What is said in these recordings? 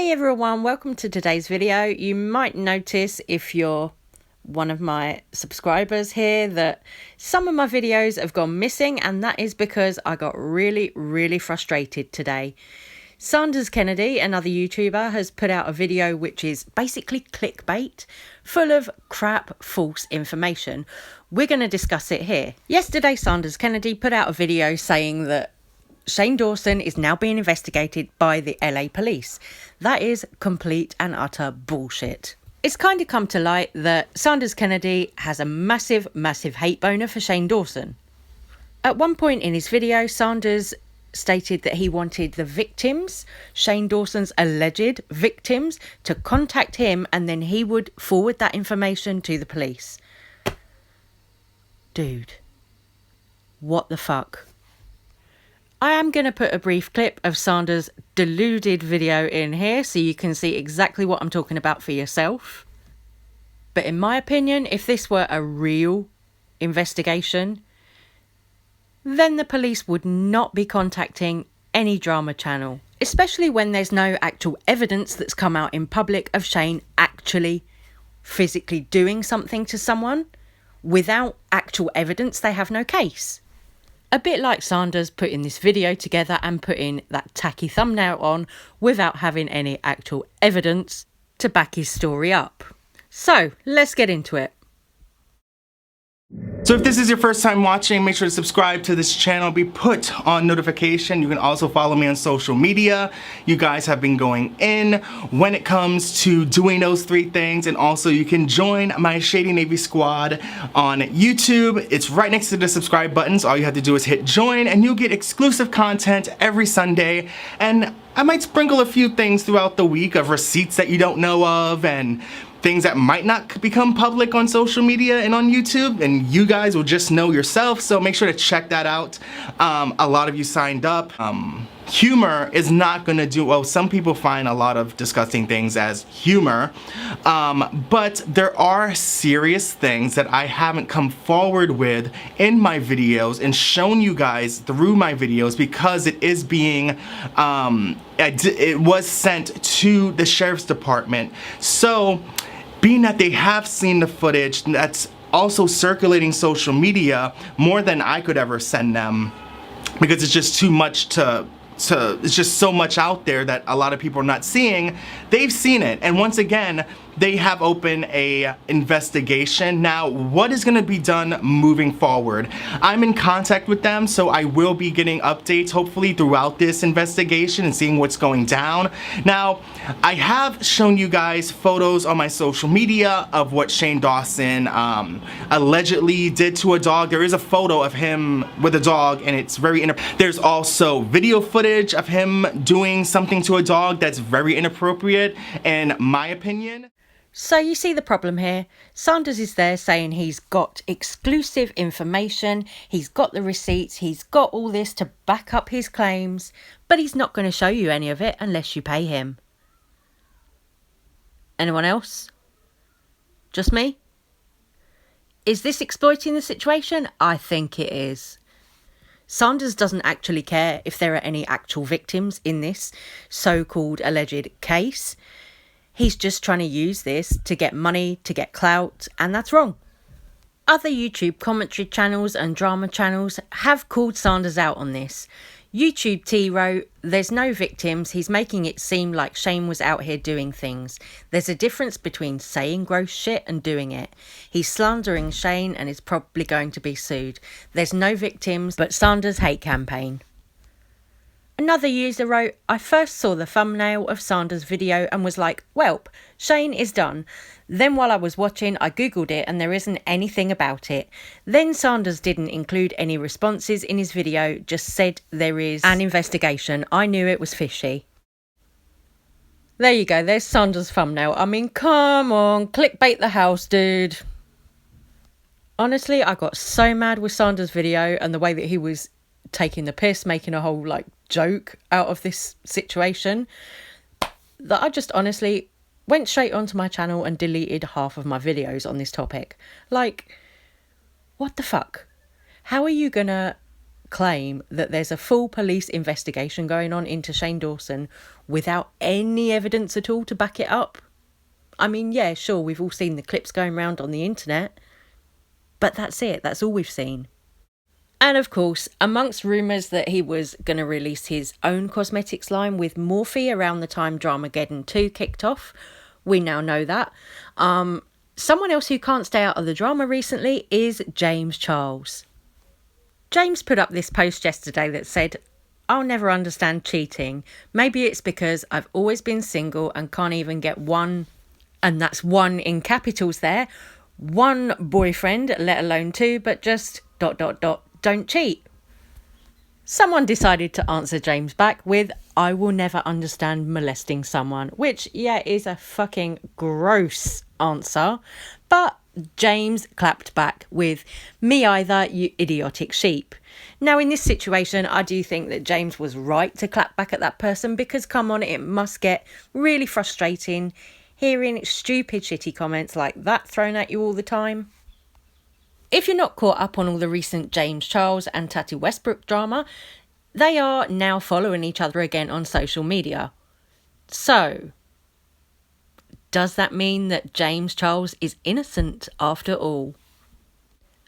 Hey everyone, welcome to today's video. You might notice if you're one of my subscribers here that some of my videos have gone missing, and that is because I got really frustrated today. Sanders Kennedy, another YouTuber, has put out a video which is basically clickbait, full of crap, false information. We're going to discuss it here. Yesterday, Sanders Kennedy put out a video saying that Shane Dawson is now being investigated by the LA police. That is complete and utter bullshit. It's kind of come to light that Sanders Kennedy has a massive hate boner for Shane Dawson. At one point in his video, Sanders stated that he wanted the victims, Shane Dawson's alleged victims, to contact him and then he would forward that information to the police. Dude, what the fuck? I am going to put a brief clip of Sanders' deluded video in here so you can see exactly what I'm talking about for yourself. But in my opinion, if this were a real investigation, then the police would not be contacting any drama channel, especially when there's no actual evidence that's come out in public of Shane actually physically doing something to someone. Without actual evidence, they have no case. A bit like Sanders putting this video together and putting that tacky thumbnail on without having any actual evidence to back his story up. So, let's get into it. So if this is your first time watching, make sure to subscribe to this channel, be put on notification. You can also follow me on social media. You guys have been going in when it comes to doing those three things, and also you can join my Shady Navy squad on YouTube. It's right next to the subscribe buttons. All you have to do is hit join and you'll get exclusive content every Sunday, and I might sprinkle a few things throughout the week of receipts that you don't know of and things that might not become public on social media and on YouTube, and you guys will just know yourself, so make sure to check that out. A lot of you signed up. Humor is not gonna do, well, some people find a lot of disgusting things as humor, but there are serious things that I haven't come forward with in my videos and shown you guys through my videos because it is being, it was sent to the sheriff's department. So, being that they have seen the footage that's also circulating social media more than I could ever send them, because it's just too much it's just so much out there that a lot of people are not seeing. They've seen it, and once again, they have opened a investigation. Now, what is going to be done moving forward? I'm in contact with them, so I will be getting updates hopefully throughout this investigation and seeing what's going down. Now, I have shown you guys photos on my social media of what Shane Dawson allegedly did to a dog. There is a photo of him with a dog, and it's very there's also video footage of him doing something to a dog that's very inappropriate in my opinion. So you see the problem here. Sanders is there saying he's got exclusive information, he's got the receipts, he's got all this to back up his claims, but he's not going to show you any of it unless you pay him. Anyone else? Just me? Is this exploiting the situation? I think it is. Sanders doesn't actually care if there are any actual victims in this so-called alleged case. He's just trying to use this to get money, to get clout, and that's wrong. Other YouTube commentary channels and drama channels have called Sanders out on this. YouTube T wrote, "There's no victims, he's making it seem like Shane was out here doing things. There's a difference between saying gross shit and doing it. He's slandering Shane and is probably going to be sued. There's no victims, but Sanders' hate campaign." Another user wrote, "I first saw the thumbnail of Sanders' video and was like, welp, Shane is done. Then while I was watching, I googled it and there isn't anything about it. Then Sanders didn't include any responses in his video, just said there is an investigation. I knew it was fishy." There you go, there's Sanders' thumbnail. I mean, come on, clickbait the house, dude. Honestly, I got so mad with Sanders' video and the way that he was taking the piss, making a whole joke out of this situation, that I just honestly went straight onto my channel and deleted half of my videos on this topic. What the fuck? How are you gonna claim that there's a full police investigation going on into Shane Dawson without any evidence at all to back it up? I mean, yeah, sure, we've all seen the clips going around on the internet, but that's it. That's all we've seen. And of course, amongst rumours that he was going to release his own cosmetics line with Morphe around the time Dramageddon 2 kicked off, we now know that. Someone else who can't stay out of the drama recently is James Charles. James put up this post yesterday that said, "I'll never understand cheating. Maybe it's because I've always been single and can't even get one," and that's one in capitals there, "one boyfriend, let alone two, but just ... don't cheat." Someone decided to answer James back with, "I will never understand molesting someone," which, yeah, is a fucking gross answer. But James clapped back with, "Me either, you idiotic sheep." Now, in this situation, I do think that James was right to clap back at that person because, come on, it must get really frustrating hearing stupid, shitty comments like that thrown at you all the time. If you're not caught up on all the recent James Charles and Tati Westbrook drama, they are now following each other again on social media. So, does that mean that James Charles is innocent after all?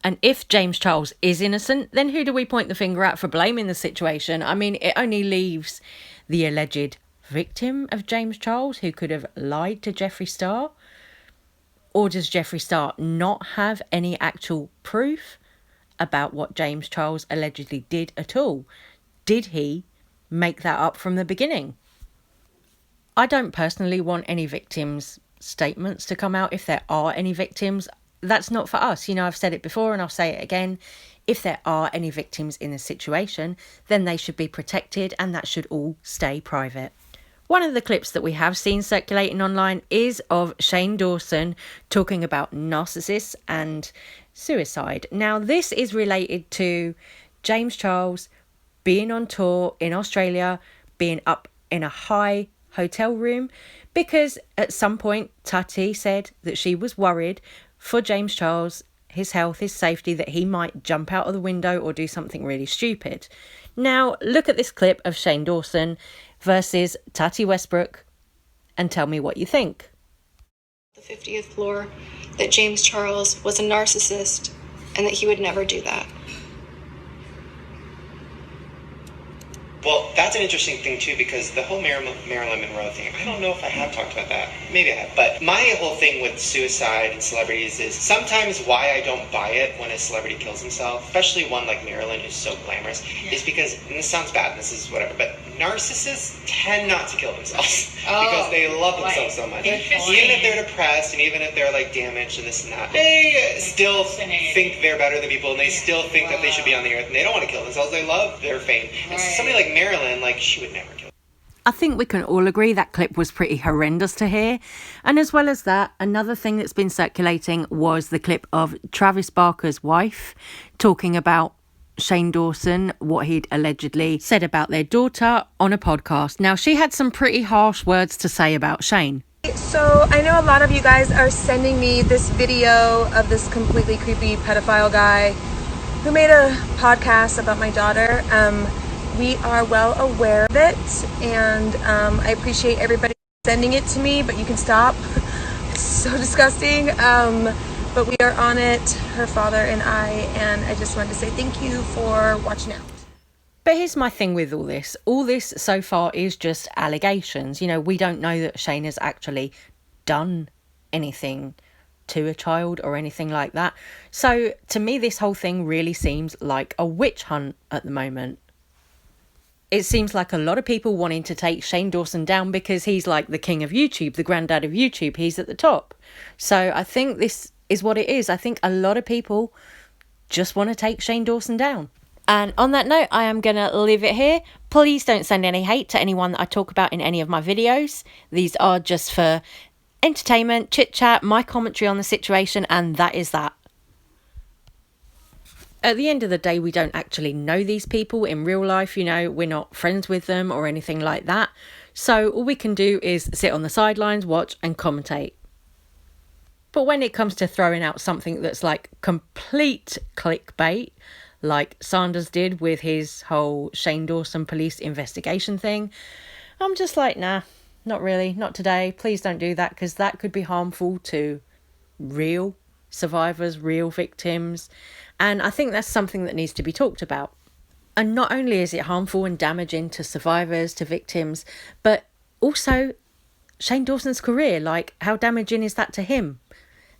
And if James Charles is innocent, then who do we point the finger at for blaming the situation? I mean, it only leaves the alleged victim of James Charles who could have lied to Jeffree Star. Or does Jeffree Star not have any actual proof about what James Charles allegedly did at all? Did he make that up from the beginning? I don't personally want any victims' statements to come out if there are any victims. That's not for us. You know, I've said it before and I'll say it again. If there are any victims in this situation, then they should be protected and that should all stay private. One of the clips that we have seen circulating online is of Shane Dawson talking about narcissists and suicide. Now, this is related to James Charles being on tour in Australia, being up in a high hotel room, because at some point Tati said that she was worried for James Charles, his health, his safety, that he might jump out of the window or do something really stupid. Now, look at this clip of Shane Dawson versus Tati Westbrook and tell me what you think. The 50th floor, that James Charles was a narcissist and that he would never do that. Well, that's an interesting thing too, because the whole Marilyn Monroe thing, I don't know if I have talked about that. Maybe I have. But my whole thing with suicide and celebrities is sometimes why I don't buy it when a celebrity kills himself, especially one like Marilyn who's so glamorous, is because, and this sounds bad, and this is whatever, but narcissists tend not to kill themselves because they love themselves so much. Even if they're depressed and even if they're like damaged and this and that, they still think they're better than people and they still think that they should be on the earth and they don't want to kill themselves. They love their fame. And somebody like Marilyn, like, she would never kill. I think we can all agree that clip was pretty horrendous to hear. And as well as that, another thing that's been circulating was the clip of Travis Barker's wife talking about Shane Dawson, what he'd allegedly said about their daughter on a podcast. Now, she had some pretty harsh words to say about Shane. So I know a lot of you guys are sending me this video of this completely creepy pedophile guy who made a podcast about my daughter. We are well aware of it, and I appreciate everybody sending it to me, but you can stop. It's so disgusting. But we are on it, her father and I just wanted to say thank you for watching out. But here's my thing with all this. All this so far is just allegations. You know, we don't know that Shane has actually done anything to a child or anything like that. So to me, this whole thing really seems like a witch hunt at the moment. It seems like a lot of people wanting to take Shane Dawson down because he's like the king of YouTube, the granddad of YouTube. He's at the top. So I think this is what it is. I think a lot of people just want to take Shane Dawson down. And on that note, I am going to leave it here. Please don't send any hate to anyone that I talk about in any of my videos. These are just for entertainment, chit-chat, my commentary on the situation, and that is that. At the end of the day, we don't actually know these people in real life, you know, we're not friends with them or anything like that. So all we can do is sit on the sidelines, watch and commentate. But when it comes to throwing out something that's like complete clickbait, like Sanders did with his whole Shane Dawson police investigation thing. I'm just like, nah, not really, not today. Please don't do that, because that could be harmful to real survivors, real victims. And I think that's something that needs to be talked about. And not only is it harmful and damaging to survivors, to victims, but also Shane Dawson's career. Like, how damaging is that to him?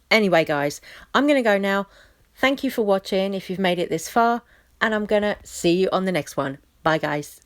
Anyway, guys, I'm going to go now. Thank you for watching if you've made it this far, and I'm going to see you on the next one. Bye, guys.